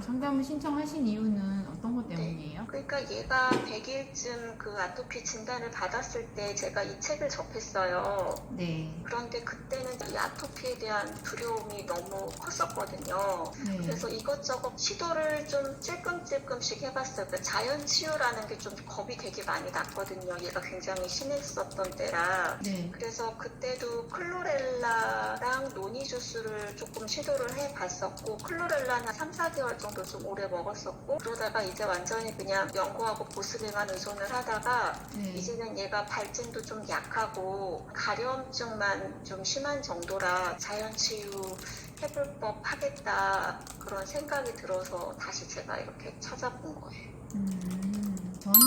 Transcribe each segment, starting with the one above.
상담을 신청하신 이유는 어떤 것 때문이에요? 그러니까 얘가 100일쯤 그 아토피 진단을 받았을 때 제가 이 책을 접했어요. 네. 그런데 그때는 이 아토피에 대한 두려움이 너무 컸었거든요. 네. 그래서 이것저것 시도를 좀 찔끔찔끔씩 해봤어요. 그 자연 치유라는 게 좀 겁이 되게 많이 났거든요. 얘가 굉장히 심했었던 때라. 네. 그래서 그때도 클로렐라랑 노니 주스를 조금 시도를 해봤었고, 클로렐라는 3, 4개월 정도 좀 오래 먹었었고, 그러다가 이제 완전히 그냥 연고하고 보습에만 의존을 하다가 네. 이제는 얘가 발진도 좀 약하고 가려움증만 좀 심한 정도라 자연치유 해볼 법 하겠다 그런 생각이 들어서 다시 제가 이렇게 찾아본 거예요. 저는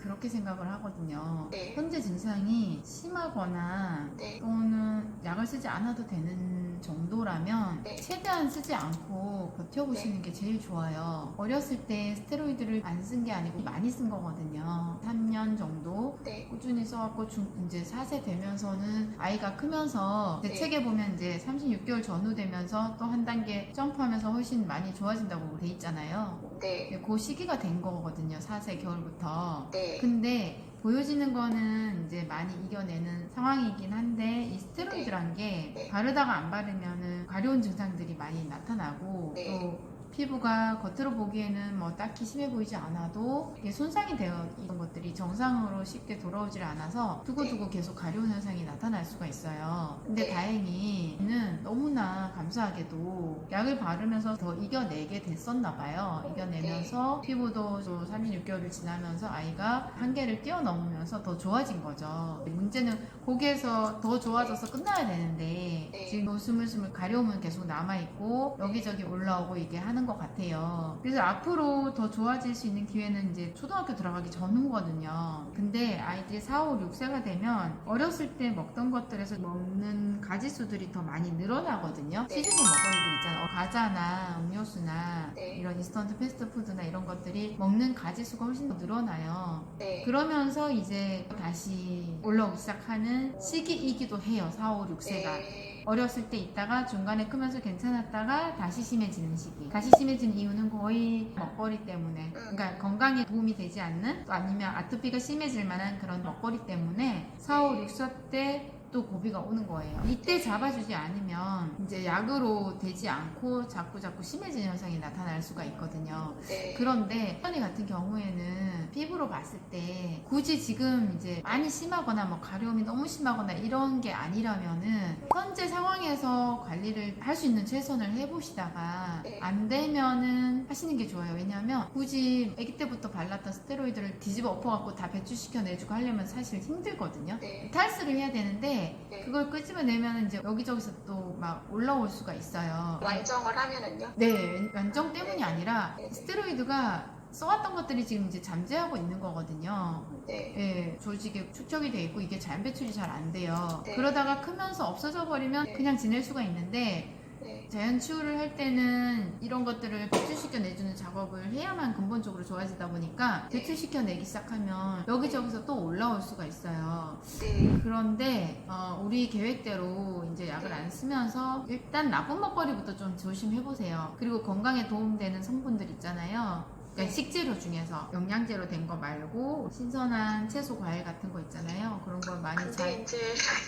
그렇게 생각을 하거든요. 네. 현재 증상이 심하거나 네. 또는 약을 쓰지 않아도 되는 정도라면 네. 최대한 쓰지 않고 버텨보시는 게 제일 좋아요. 어렸을 때 스테로이드를 안 쓴 게 아니고 많이 쓴 거거든요. 3년 정도 네. 꾸준히 써왔고 이제 4세 되면서는 아이가 크면서 제 네. 책에 보면 이제 36개월 전후 되면서 또 한 단계 점프하면서 훨씬 많이 좋아진다고 돼 있잖아요. 네. 그 시기가 된 거거든요. 4세 겨울부터. 네. 근데 보여지는 거는 이제 많이 이겨내는 상황이긴 한데 이 스테로이드란 게 네. 바르다가 안 바르면은 가려운 증상들이 많이 나타나고 네. 또 피부가 겉으로 보기에는 뭐 딱히 심해 보이지 않아도 이게 손상이 되어 있는 것들이 정상으로 쉽게 돌아오질 않아서 두고두고 계속 가려운 현상이 나타날 수가 있어요. 근데 네. 다행히는 너무나 감사하게도 약을 바르면서 더 이겨내게 됐었나 봐요. 이겨내면서 피부도 36개월을 지나면서 아이가 한계를 뛰어넘으면서 더 좋아진 거죠. 문제는 거기에서 더 좋아져서 끝나야 되는데 네. 지금 스물스물 가려움은 계속 남아있고 여기저기 올라오고 이게 하는 것 같아요. 그래서 앞으로 더 좋아질 수 있는 기회는 이제 초등학교 들어가기 전후거든요. 근데 아이들이 4, 5, 6세가 되면 어렸을 때 먹던 것들에서 먹는 가지수들이 더 많이 늘어나거든요. 네. 시중에 먹거리들 있잖아요. 과자나 음료수나 네. 이런 인스턴트 패스트푸드나 이런 것들이 먹는 가지수가 훨씬 더 늘어나요. 네. 그러면서 이제 다시 올라오기 시작하는 시기이기도 해요. 4, 5, 6세가. 네. 어렸을 때 있다가 중간에 크면서 괜찮았다가 다시 심해지는 시기. 다시 심해진 이유는 거의 먹거리 때문에, 그러니까 건강에 도움이 되지 않는, 또 아니면 아토피가 심해질 만한 그런 먹거리 때문에 4, 5, 6세 때 또 고비가 오는 거예요. 이때 잡아주지 않으면 이제 약으로 되지 않고 자꾸 심해지는 현상이 나타날 수가 있거든요. 네. 그런데 현이 같은 경우에는 피부로 봤을 때 굳이 지금 이제 많이 심하거나 뭐 가려움이 너무 심하거나 이런 게 아니라면은 현재 상황에서 관리를 할 수 있는 최선을 해보시다가 네. 안 되면은 하시는 게 좋아요. 왜냐하면 굳이 아기 때부터 발랐던 스테로이드를 뒤집어 엎어갖고 다 배출시켜 내주고 하려면 사실 힘들거든요. 네. 탈수를 해야 되는데 네. 그걸 끄집어내면 이제 여기저기서 또 막 올라올 수가 있어요. 완정을 하면은요? 네, 완정 때문이 아니라 네. 스테로이드가 써왔던 것들이 지금 이제 잠재하고 있는 거거든요. 네. 예, 조직에 축적이 돼 있고 이게 잘 배출이 잘 안 돼요. 네. 그러다가 크면서 없어져 버리면 네. 그냥 지낼 수가 있는데 네. 자연 치유를 할 때는 이런 것들을 배출시켜 내주는 작업을 해야만 근본적으로 좋아지다 보니까 배출시켜 내기 시작하면 여기저기서 또 올라올 수가 있어요. 네. 그런데 우리 계획대로 이제 약을 안 쓰면서 일단 나쁜 먹거리부터 좀 조심해 보세요. 그리고 건강에 도움되는 성분들 있잖아요. 그러니까 식재료 중에서 영양제로 된 거 말고 신선한 채소, 과일 같은 거 있잖아요. 그런 걸 많이 근데 이제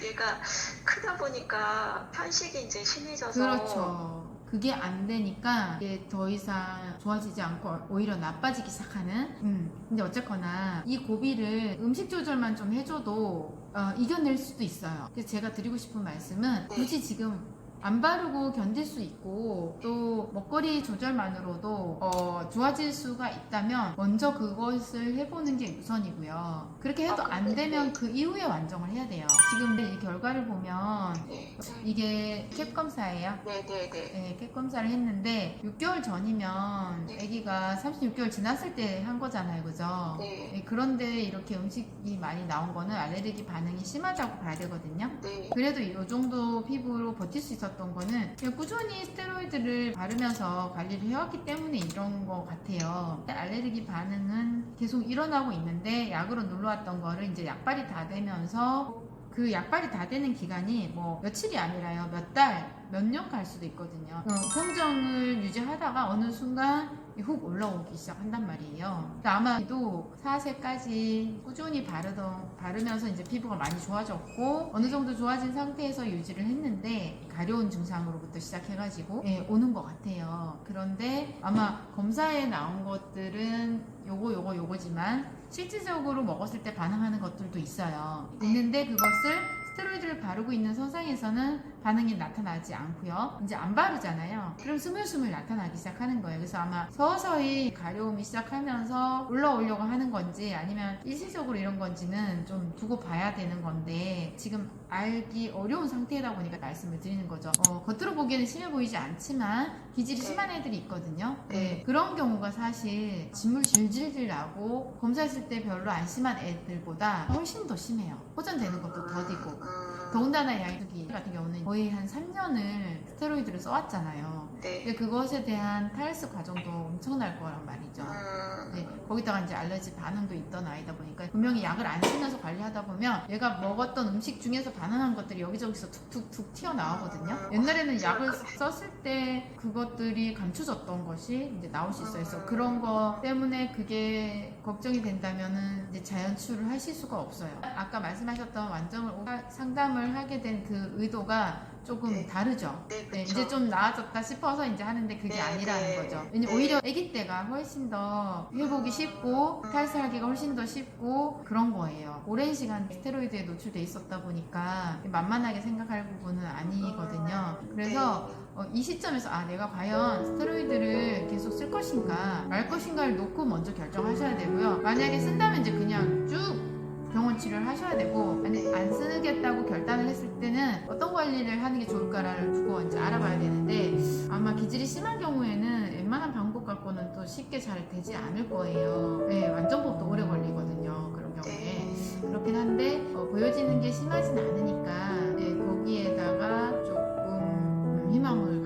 얘가 크다 보니까 편식이 이제 심해져서 그렇죠. 그게 안 되니까 이게 더 이상 좋아지지 않고 오히려 나빠지기 시작하는. 근데 어쨌거나 이 고비를 음식 조절만 좀 해줘도 이겨낼 수도 있어요. 그래서 제가 드리고 싶은 말씀은 굳이 지금 안 바르고 견딜 수 있고 또 먹거리 조절만으로도 좋아질 수가 있다면 먼저 그것을 해보는 게 우선이고요. 그렇게 해도 안 되면 그 이후에 완정을 해야 돼요. 지금 이 결과를 보면 네. 이게 캡 검사예요. 네네네. 네, 캡 검사를 했는데 6개월 전이면 아기가 36개월 지났을 때 한 거잖아요, 그죠? 네. 네, 그런데 이렇게 음식이 많이 나온 거는 알레르기 반응이 심하다고 봐야 되거든요. 네. 그래도 이 정도 피부로 버틸 수 있었던 거는 그냥 꾸준히 스테로이드를 바르면서 관리를 해왔기 때문에 이런 거 같아요. 알레르기 반응은 계속 일어나고 있는데 약으로 눌러왔던 거를 이제 약발이 다 되면서 그 약발이 다 되는 기간이 뭐 며칠이 아니라요. 몇 달 몇 년 갈 수도 있거든요. 평정을 유지하다가 어느 순간 훅 올라오기 시작한단 말이에요. 아마도 4세까지 꾸준히 바르면서 이제 피부가 많이 좋아졌고 어느 정도 좋아진 상태에서 유지를 했는데 가려운 증상으로부터 시작해가지고 오는 것 같아요. 그런데 아마 검사에 나온 것들은 요거지만 실질적으로 먹었을 때 반응하는 것들도 있어요. 있는데 그것을 스테로이드를 바르고 있는 선상에서는 반응이 나타나지 않고요. 이제 안 바르잖아요. 그럼 스물스물 나타나기 시작하는 거예요. 그래서 아마 서서히 가려움이 시작하면서 올라오려고 하는 건지 아니면 일시적으로 이런 건지는 좀 두고 봐야 되는 건데 지금 알기 어려운 상태다 보니까 말씀을 드리는 거죠. 겉으로 보기에는 심해 보이지 않지만 기질이 심한 애들이 있거든요. 그런 경우가 사실 진물 질질질 나고 검사했을 때 별로 안 심한 애들보다 훨씬 더 심해요. 호전되는 것도 더디고. 더군다나 양이기 같은 경우는 거의 한 3년을 스테로이드를 써왔잖아요. 근데 그것에 대한 탈수 과정도 엄청날 거란 말이죠. 거기다가 이제 알레르기 반응도 있던 아이다 보니까 분명히 약을 안 쓰면서 관리하다 보면 얘가 먹었던 음식 중에서 반응한 것들이 여기저기서 툭툭툭 튀어나오거든요. 옛날에는 약을 썼을 때 그것들이 감춰졌던 것이 이제 나올 수 있어요. 그래서 그런 거 때문에 그게 걱정이 된다면은 이제 자연출을 하실 수가 없어요. 아까 말씀하셨던 완점을 상담을 하게 된 그 의도가 조금 다르죠. 이제 좀 나아졌다 싶어서 이제 하는데 그게 아니라는 거죠. 왜냐면 오히려 아기 때가 훨씬 더 회복이 쉽고 탈수하기가 훨씬 더 쉽고 그런 거예요. 오랜 시간 스테로이드에 노출돼 있었다 보니까 만만하게 생각할 부분은 아니거든요. 그래서 이 시점에서 내가 과연 스테로이드를 계속 쓸 것인가 말 것인가를 놓고 먼저 결정하셔야 되고요. 만약에 쓴다면 이제 그냥 쭉 병원 치료를 하셔야 되고 아니 안 쓰겠다고 결단을 했을 때는 어떤 관리를 하는 게 좋을까를 두고 이제 알아봐야 되는데 아마 기질이 심한 경우에는 웬만한 방법 갖고는 또 쉽게 잘 되지 않을 거예요. 완전법도 오래 걸리거든요. 그런 경우에 그렇긴 한데 보여지는 게 심하진 않으니까 거기에다가 조금 희망을